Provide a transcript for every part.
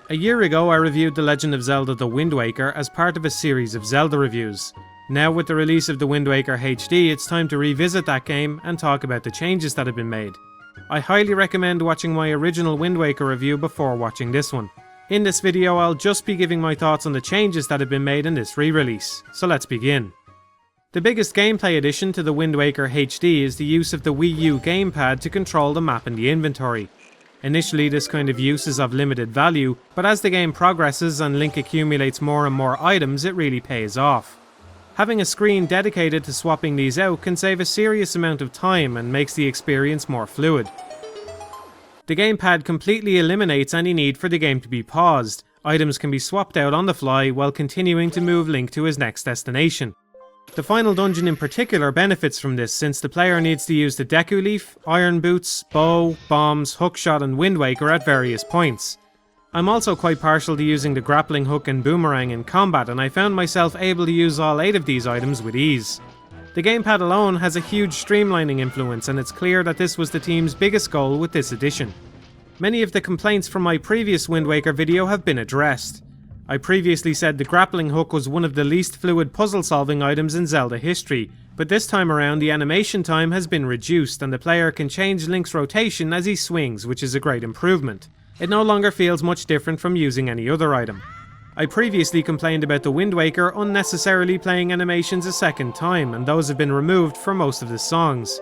A year ago I reviewed The Legend of Zelda The Wind Waker as part of a series of Zelda reviews. Now with the release of The Wind Waker HD, it's time to revisit that game and talk about the changes that have been made. I highly recommend watching my original Wind Waker review before watching this one. In this video I'll just be giving my thoughts on the changes that have been made in this re-release, so let's begin. The biggest gameplay addition to The Wind Waker HD is the use of the Wii U gamepad to control the map and the inventory. Initially this kind of use is of limited value, but as the game progresses and Link accumulates more and more items, it really pays off. Having a screen dedicated to swapping these out can save a serious amount of time and makes the experience more fluid. The gamepad completely eliminates any need for the game to be paused. Items can be swapped out on the fly while continuing to move Link to his next destination. The final dungeon in particular benefits from this, since the player needs to use the Deku Leaf, Iron Boots, Bow, Bombs, Hookshot and Wind Waker at various points. I'm also quite partial to using the Grappling Hook and Boomerang in combat, and I found myself able to use all 8 of these items with ease. The gamepad alone has a huge streamlining influence, and it's clear that this was the team's biggest goal with this edition. Many of the complaints from my previous Wind Waker video have been addressed. I previously said the grappling hook was one of the least fluid puzzle solving items in Zelda history, but this time around the animation time has been reduced and the player can change Link's rotation as he swings, which is a great improvement. It no longer feels much different from using any other item. I previously complained about the Wind Waker unnecessarily playing animations a second time, and those have been removed for most of the songs.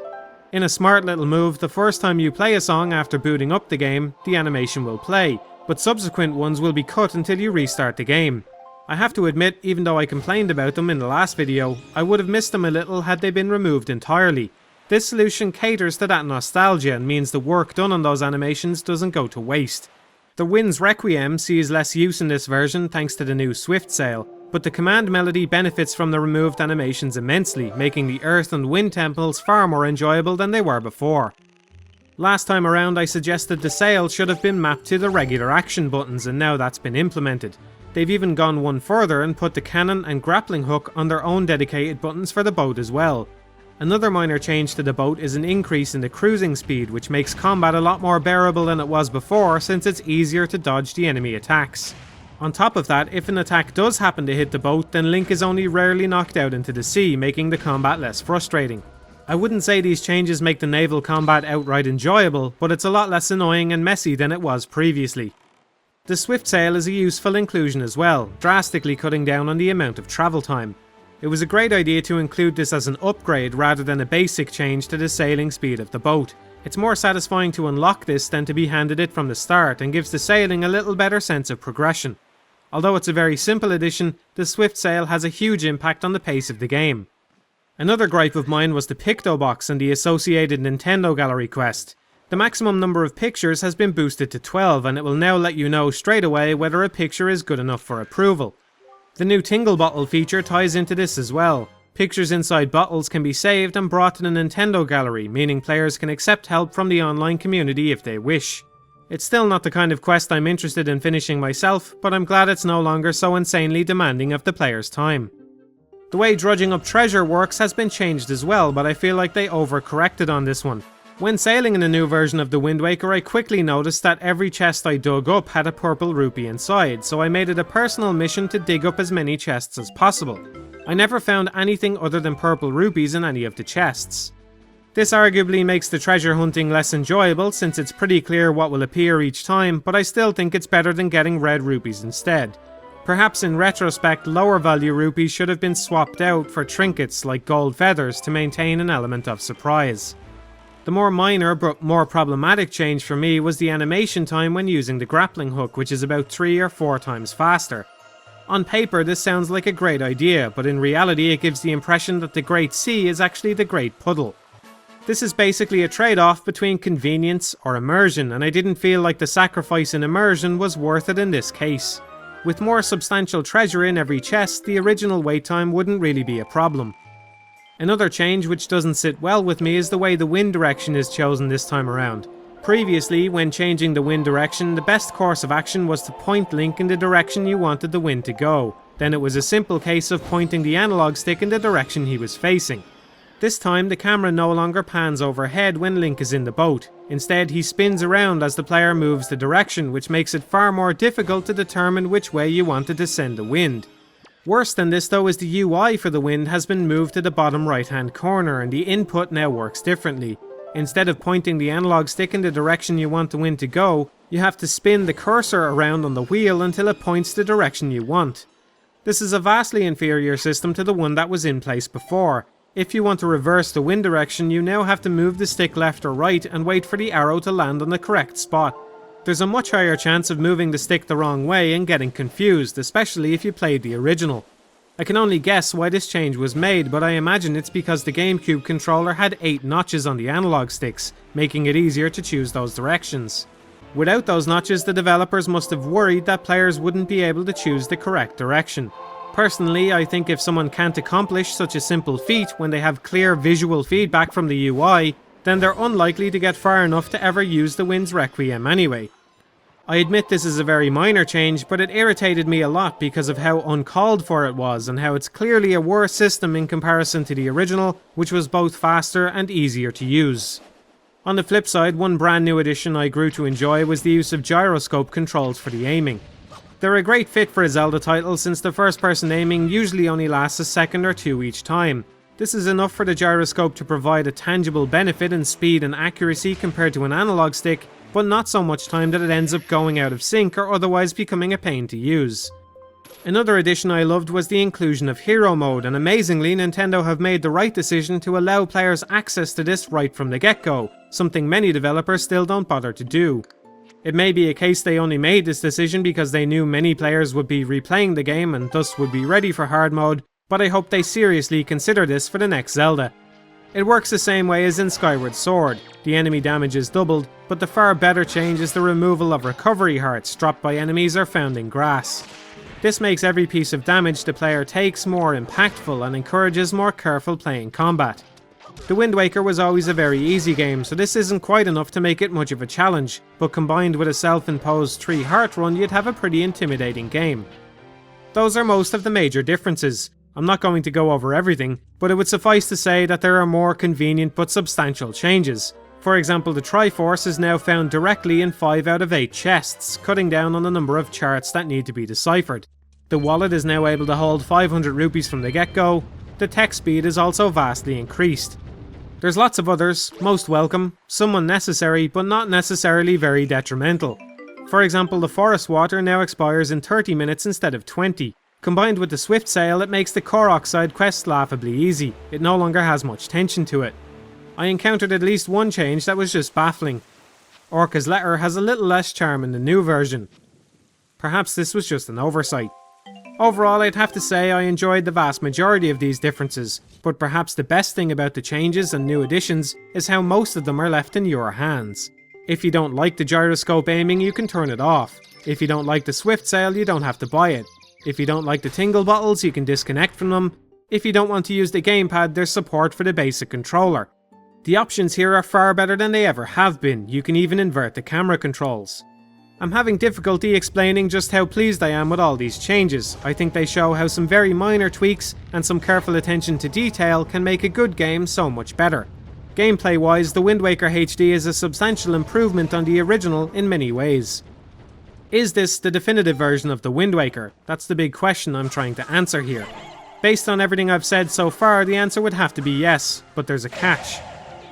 In a smart little move, the first time you play a song after booting up the game, the animation will play, but subsequent ones will be cut until you restart the game. I have to admit, even though I complained about them in the last video, I would have missed them a little had they been removed entirely. This solution caters to that nostalgia and means the work done on those animations doesn't go to waste. The Wind's Requiem sees less use in this version thanks to the new Swift Sail, but the command melody benefits from the removed animations immensely, making the Earth and Wind temples far more enjoyable than they were before. Last time around I suggested the sail should have been mapped to the regular action buttons, and now that's been implemented. They've even gone one further and put the cannon and grappling hook on their own dedicated buttons for the boat as well. Another minor change to the boat is an increase in the cruising speed, which makes combat a lot more bearable than it was before since it's easier to dodge the enemy attacks. On top of that, if an attack does happen to hit the boat, then Link is only rarely knocked out into the sea, making the combat less frustrating. I wouldn't say these changes make the naval combat outright enjoyable, but it's a lot less annoying and messy than it was previously. The Swift Sail is a useful inclusion as well, drastically cutting down on the amount of travel time. It was a great idea to include this as an upgrade rather than a basic change to the sailing speed of the boat. It's more satisfying to unlock this than to be handed it from the start, and gives the sailing a little better sense of progression. Although it's a very simple addition, the Swift Sail has a huge impact on the pace of the game. Another gripe of mine was the Picto Box and the associated Nintendo Gallery quest. The maximum number of pictures has been boosted to 12, and it will now let you know straight away whether a picture is good enough for approval. The new Tingle Bottle feature ties into this as well. Pictures inside bottles can be saved and brought to the Nintendo Gallery, meaning players can accept help from the online community if they wish. It's still not the kind of quest I'm interested in finishing myself, but I'm glad it's no longer so insanely demanding of the player's time. The way drudging up treasure works has been changed as well, but I feel like they overcorrected on this one. When sailing in the new version of the Wind Waker, I quickly noticed that every chest I dug up had a purple rupee inside, so I made it a personal mission to dig up as many chests as possible. I never found anything other than purple rupees in any of the chests. This arguably makes the treasure hunting less enjoyable since it's pretty clear what will appear each time, but I still think it's better than getting red rupees instead. Perhaps in retrospect, lower value rupees should have been swapped out for trinkets like gold feathers to maintain an element of surprise. The more minor but more problematic change for me was the animation time when using the grappling hook, which is about 3 or 4 times faster. On paper this sounds like a great idea, but in reality it gives the impression that the Great Sea is actually the Great Puddle. This is basically a trade-off between convenience or immersion, and I didn't feel like the sacrifice in immersion was worth it in this case. With more substantial treasure in every chest, the original wait time wouldn't really be a problem. Another change which doesn't sit well with me is the way the wind direction is chosen this time around. Previously, when changing the wind direction, the best course of action was to point Link in the direction you wanted the wind to go. Then it was a simple case of pointing the analog stick in the direction he was facing. This time the camera no longer pans overhead when Link is in the boat. Instead he spins around as the player moves the direction, which makes it far more difficult to determine which way you want to descend the wind. Worse than this though is the UI for the wind has been moved to the bottom right hand corner and the input now works differently. Instead of pointing the analog stick in the direction you want the wind to go, you have to spin the cursor around on the wheel until it points the direction you want. This is a vastly inferior system to the one that was in place before. If you want to reverse the wind direction, you now have to move the stick left or right and wait for the arrow to land on the correct spot. There's a much higher chance of moving the stick the wrong way and getting confused, especially if you played the original. I can only guess why this change was made, but I imagine it's because the GameCube controller had 8 notches on the analog sticks, making it easier to choose those directions. Without those notches, the developers must have worried that players wouldn't be able to choose the correct direction. Personally, I think if someone can't accomplish such a simple feat when they have clear visual feedback from the UI, then they're unlikely to get far enough to ever use the Wind's Requiem anyway. I admit this is a very minor change, but it irritated me a lot because of how uncalled for it was and how it's clearly a worse system in comparison to the original, which was both faster and easier to use. On the flip side, one brand new addition I grew to enjoy was the use of gyroscope controls for the aiming. They're a great fit for a Zelda title since the first person aiming usually only lasts a second or two each time. This is enough for the gyroscope to provide a tangible benefit in speed and accuracy compared to an analog stick, but not so much time that it ends up going out of sync or otherwise becoming a pain to use. Another addition I loved was the inclusion of Hero Mode, and amazingly Nintendo have made the right decision to allow players access to this right from the get-go, something many developers still don't bother to do. It may be a case they only made this decision because they knew many players would be replaying the game and thus would be ready for hard mode, but I hope they seriously consider this for the next Zelda. It works the same way as in Skyward Sword. The enemy damage is doubled, but the far better change is the removal of recovery hearts dropped by enemies or found in grass. This makes every piece of damage the player takes more impactful and encourages more careful playing combat. The Wind Waker was always a very easy game, so this isn't quite enough to make it much of a challenge, but combined with a self-imposed 3-heart run you'd have a pretty intimidating game. Those are most of the major differences. I'm not going to go over everything, but it would suffice to say that there are more convenient but substantial changes. For example, the Triforce is now found directly in 5 out of 8 chests, cutting down on the number of charts that need to be deciphered. The wallet is now able to hold 500 rupees from the get-go. The text speed is also vastly increased. There's lots of others, most welcome, some unnecessary, but not necessarily very detrimental. For example, the forest water now expires in 30 minutes instead of 20. Combined with the Swift Sail, it makes the Korok side quest laughably easy. It no longer has much tension to it. I encountered at least one change that was just baffling. Orca's Letter has a little less charm in the new version. Perhaps this was just an oversight. Overall, I'd have to say I enjoyed the vast majority of these differences, but perhaps the best thing about the changes and new additions is how most of them are left in your hands. If you don't like the gyroscope aiming, you can turn it off. If you don't like the Swift Sail, you don't have to buy it. If you don't like the tingle bottles, you can disconnect from them. If you don't want to use the gamepad, there's support for the basic controller. The options here are far better than they ever have been. You can even invert the camera controls. I'm having difficulty explaining just how pleased I am with all these changes. I think they show how some very minor tweaks and some careful attention to detail can make a good game so much better. Gameplay wise, the Wind Waker HD is a substantial improvement on the original in many ways. Is this the definitive version of the Wind Waker? That's the big question I'm trying to answer here. Based on everything I've said so far, the answer would have to be yes, but there's a catch.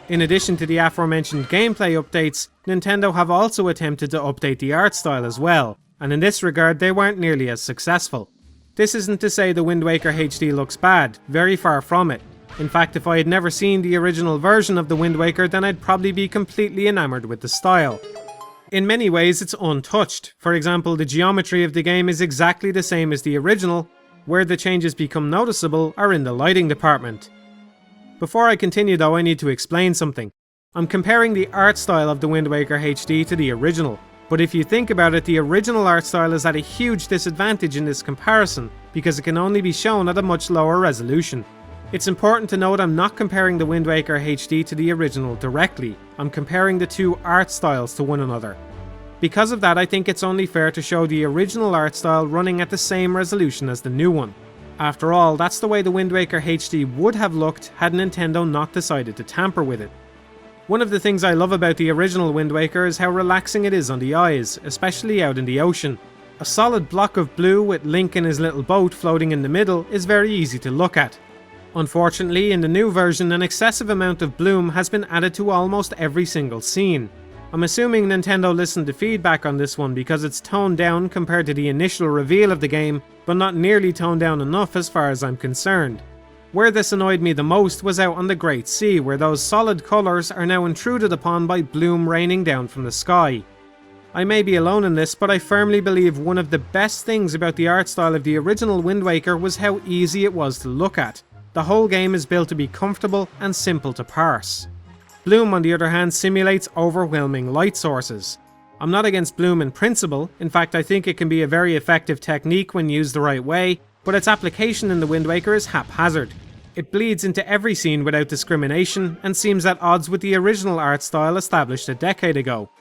In addition to the aforementioned gameplay updates, Nintendo have also attempted to update the art style as well, and in this regard they weren't nearly as successful. This isn't to say the Wind Waker HD looks bad, very far from it. In fact, if I had never seen the original version of the Wind Waker, then I'd probably be completely enamored with the style. In many ways it's untouched. For example, the geometry of the game is exactly the same as the original. Where the changes become noticeable are in the lighting department. Before I continue though, I need to explain something. I'm comparing the art style of the Wind Waker HD to the original, but if you think about it, the original art style is at a huge disadvantage in this comparison because it can only be shown at a much lower resolution. It's important to note I'm not comparing the Wind Waker HD to the original directly, I'm comparing the two art styles to one another. Because of that, I think it's only fair to show the original art style running at the same resolution as the new one. After all, that's the way the Wind Waker HD would have looked had Nintendo not decided to tamper with it. One of the things I love about the original Wind Waker is how relaxing it is on the eyes, especially out in the ocean. A solid block of blue with Link in his little boat floating in the middle is very easy to look at. Unfortunately, in the new version, an excessive amount of bloom has been added to almost every single scene. I'm assuming Nintendo listened to feedback on this one because it's toned down compared to the initial reveal of the game, but not nearly toned down enough as far as I'm concerned. Where this annoyed me the most was out on the Great Sea, where those solid colours are now intruded upon by bloom raining down from the sky. I may be alone in this, but I firmly believe one of the best things about the art style of the original Wind Waker was how easy it was to look at. The whole game is built to be comfortable and simple to parse. Bloom, on the other hand, simulates overwhelming light sources. I'm not against bloom in principle, in fact I think it can be a very effective technique when used the right way, but its application in the Wind Waker is haphazard. It bleeds into every scene without discrimination, and seems at odds with the original art style established a decade ago.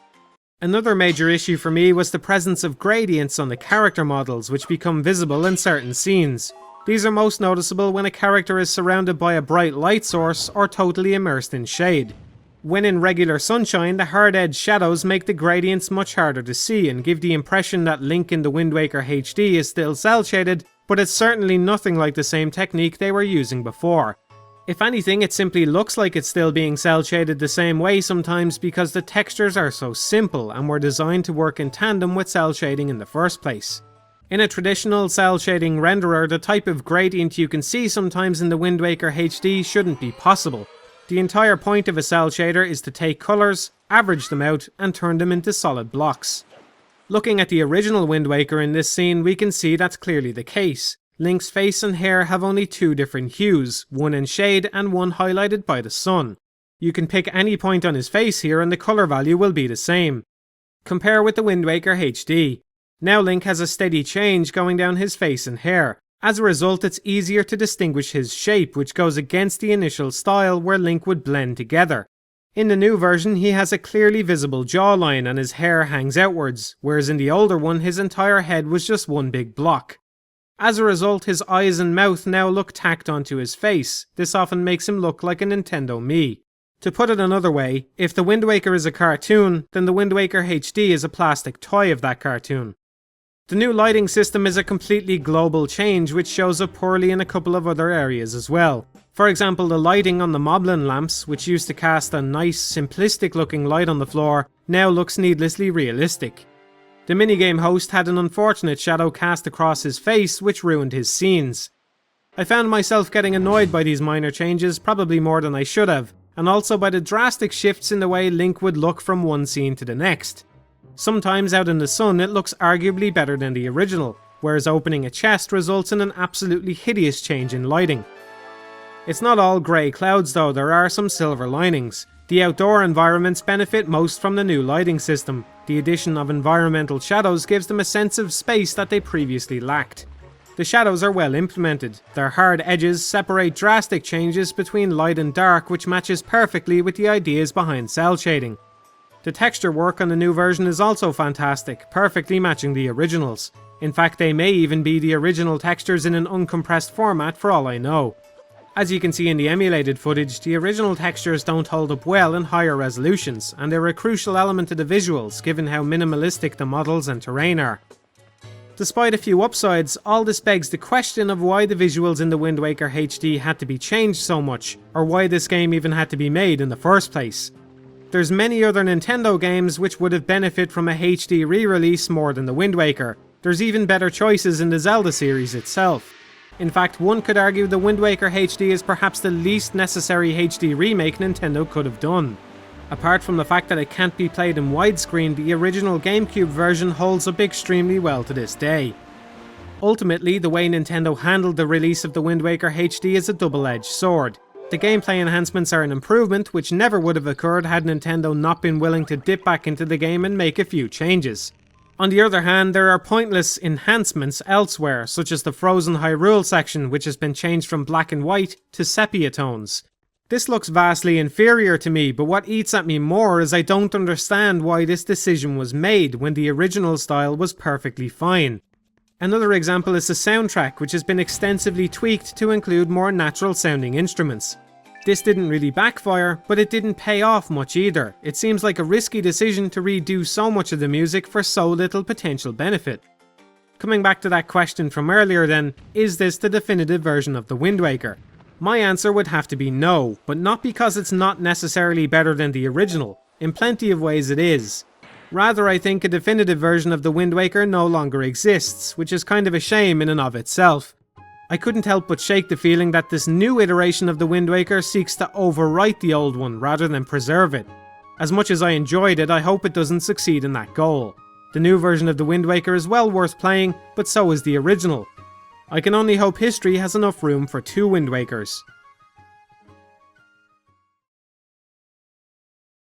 Another major issue for me was the presence of gradients on the character models, which become visible in certain scenes. These are most noticeable when a character is surrounded by a bright light source or totally immersed in shade. When in regular sunshine, the hard-edged shadows make the gradients much harder to see and give the impression that Link in the Wind Waker HD is still cel-shaded, but it's certainly nothing like the same technique they were using before. If anything, it simply looks like it's still being cel-shaded the same way sometimes because the textures are so simple and were designed to work in tandem with cel-shading in the first place. In a traditional cel-shading renderer, the type of gradient you can see sometimes in the Wind Waker HD shouldn't be possible. The entire point of a cel shader is to take colours, average them out, and turn them into solid blocks. Looking at the original Wind Waker in this scene, we can see that's clearly the case. Link's face and hair have only two different hues, one in shade and one highlighted by the sun. You can pick any point on his face here and the colour value will be the same. Compare with the Wind Waker HD. Now Link has a steady change going down his face and hair. As a result, it's easier to distinguish his shape, which goes against the initial style where Link would blend together. In the new version, he has a clearly visible jawline and his hair hangs outwards, whereas in the older one, his entire head was just one big block. As a result, his eyes and mouth now look tacked onto his face. This often makes him look like a Nintendo Mii. To put it another way, if the Wind Waker is a cartoon, then the Wind Waker HD is a plastic toy of that cartoon. The new lighting system is a completely global change which shows up poorly in a couple of other areas as well. For example, the lighting on the Moblin lamps, which used to cast a nice, simplistic looking light on the floor, now looks needlessly realistic. The minigame host had an unfortunate shadow cast across his face which ruined his scenes. I found myself getting annoyed by these minor changes, probably more than I should have, and also by the drastic shifts in the way Link would look from one scene to the next. Sometimes out in the sun it looks arguably better than the original, whereas opening a chest results in an absolutely hideous change in lighting. It's not all grey clouds though, there are some silver linings. The outdoor environments benefit most from the new lighting system. The addition of environmental shadows gives them a sense of space that they previously lacked. The shadows are well implemented. Their hard edges separate drastic changes between light and dark, which matches perfectly with the ideas behind cel shading. The texture work on the new version is also fantastic, perfectly matching the originals. In fact, they may even be the original textures in an uncompressed format for all I know. As you can see in the emulated footage, the original textures don't hold up well in higher resolutions, and they're a crucial element to the visuals given how minimalistic the models and terrain are. Despite a few upsides, all this begs the question of why the visuals in the Wind Waker HD had to be changed so much, or why this game even had to be made in the first place. There's many other Nintendo games which would have benefited from a HD re-release more than the Wind Waker. There's even better choices in the Zelda series itself. In fact, one could argue the Wind Waker HD is perhaps the least necessary HD remake Nintendo could have done. Apart from the fact that it can't be played in widescreen, the original GameCube version holds up extremely well to this day. Ultimately, the way Nintendo handled the release of the Wind Waker HD is a double-edged sword. The gameplay enhancements are an improvement which never would have occurred had Nintendo not been willing to dip back into the game and make a few changes. On the other hand, there are pointless enhancements elsewhere, such as the Frozen Hyrule section, which has been changed from black and white to sepia tones. This looks vastly inferior to me, but what eats at me more is I don't understand why this decision was made when the original style was perfectly fine. Another example is the soundtrack, which has been extensively tweaked to include more natural sounding instruments. This didn't really backfire, but it didn't pay off much either. It seems like a risky decision to redo so much of the music for so little potential benefit. Coming back to that question from earlier then, is this the definitive version of the Wind Waker? My answer would have to be no, but not because it's not necessarily better than the original. In plenty of ways it is. Rather, I think a definitive version of the Wind Waker no longer exists, which is kind of a shame in and of itself. I couldn't help but shake the feeling that this new iteration of the Wind Waker seeks to overwrite the old one rather than preserve it. As much as I enjoyed it, I hope it doesn't succeed in that goal. The new version of the Wind Waker is well worth playing, but so is the original. I can only hope history has enough room for two Wind Wakers.